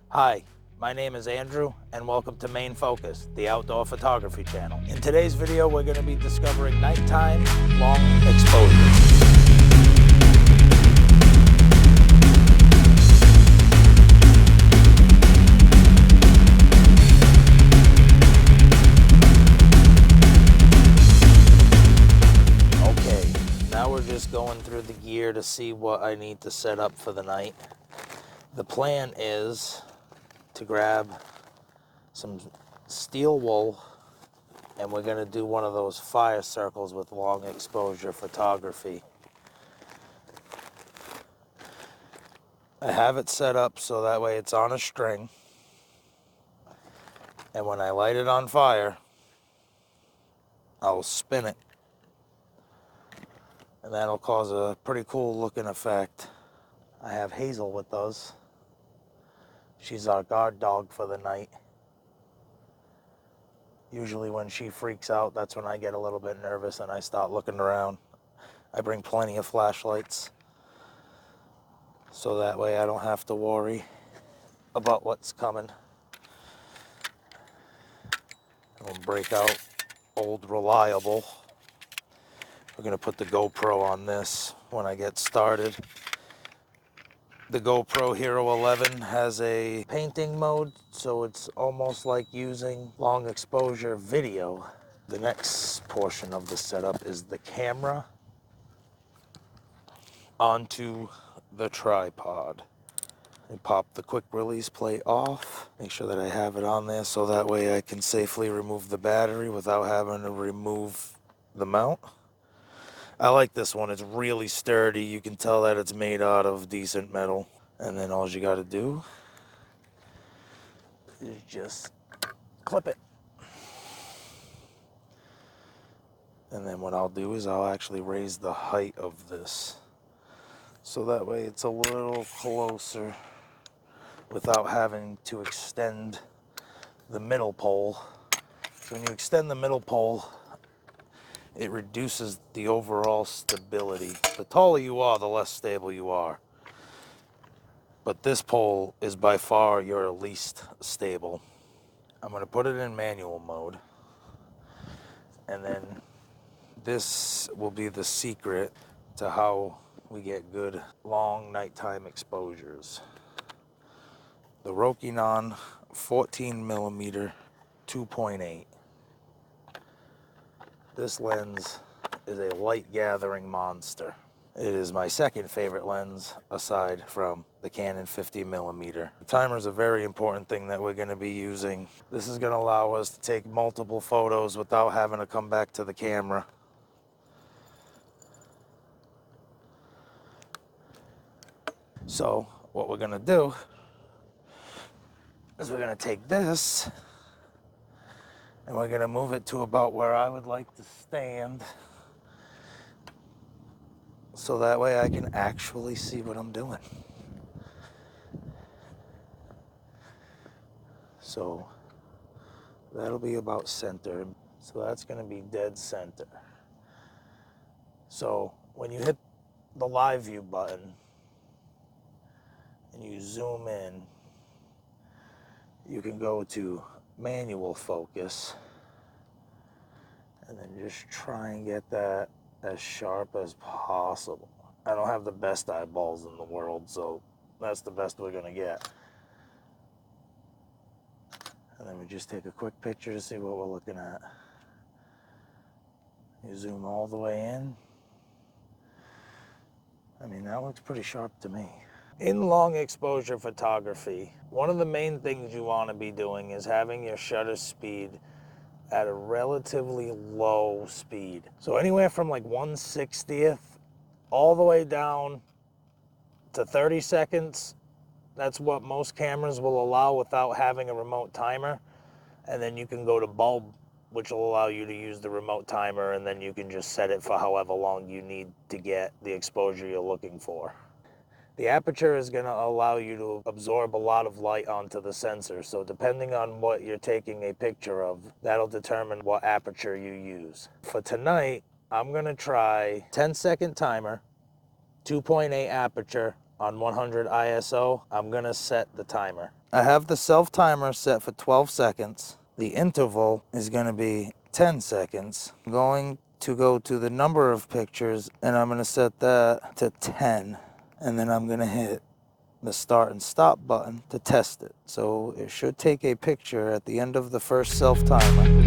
Hi, my name is Andrew and welcome to Maine Focus, the outdoor photography channel. In today's video, we're going to be discovering nighttime long exposure. Okay, now we're just going through the gear to see what I need to set up for the night. The plan is to grab some steel wool, and we're going to do one of those fire circles with long exposure photography. I have it set up so that way it's on a string, and when I light it on fire, I'll spin it, and that'll cause a pretty cool looking effect. I have Hazel with us. She's our guard dog for the night. Usually when she freaks out, that's when I get a little bit nervous and I start looking around. I bring plenty of flashlights so that way I don't have to worry about what's coming. I'll break out old reliable. We're going to put the GoPro on this when I get started. The GoPro Hero 11 has a painting mode, so it's almost like using long exposure video. The next portion of the setup is the camera onto the tripod. I pop the quick release plate off, make sure that I have it on there so that way I can safely remove the battery without having to remove the mount. I like this one, it's really sturdy. You can tell that it's made out of decent metal. And then all you gotta do is just clip it. And then what I'll do is I'll actually raise the height of this, so that way it's a little closer without having to extend the middle pole. So when you extend the middle pole, it reduces the overall stability. The taller you are, the less stable you are. But this pole is by far your least stable. I'm going to put it in manual mode. And then this will be the secret to how we get good long nighttime exposures. The Rokinon 14mm 2.8. This lens is a light gathering monster. It is my second favorite lens aside from the Canon 50mm. The timer is a very important thing that we're going to be using. This is going to allow us to take multiple photos without having to come back to the camera. So what we're going to do is we're going to take this and we're going to move it to about where I would like to stand, so that way I can actually see what I'm doing. So that'll be about center. So that's going to be dead center. So when you hit the live view button and you zoom in, you can go to manual focus and then just try and get that as sharp as possible. I don't have the best eyeballs in the world, so that's the best we're gonna get. And then we just take a quick picture to see what we're looking at. You zoom all the way in. I mean, that looks pretty sharp to me. In long exposure photography, one of the main things you want to be doing is having your shutter speed at a relatively low speed. So anywhere from like 1/60th all the way down to 30 seconds. That's what most cameras will allow without having a remote timer. And then you can go to bulb, which will allow you to use the remote timer, and then you can just set it for however long you need to get the exposure you're looking for. The aperture is going to allow you to absorb a lot of light onto the sensor. So depending on what you're taking a picture of, that'll determine what aperture you use. For tonight, I'm going to try 10-second timer, 2.8 aperture, on 100 ISO, I'm gonna set the timer. I have the self timer set for 12 seconds. The interval is gonna be 10 seconds. I'm going to go to the number of pictures and I'm gonna set that to 10. And then I'm gonna hit the start and stop button to test it. So it should take a picture at the end of the first self timer.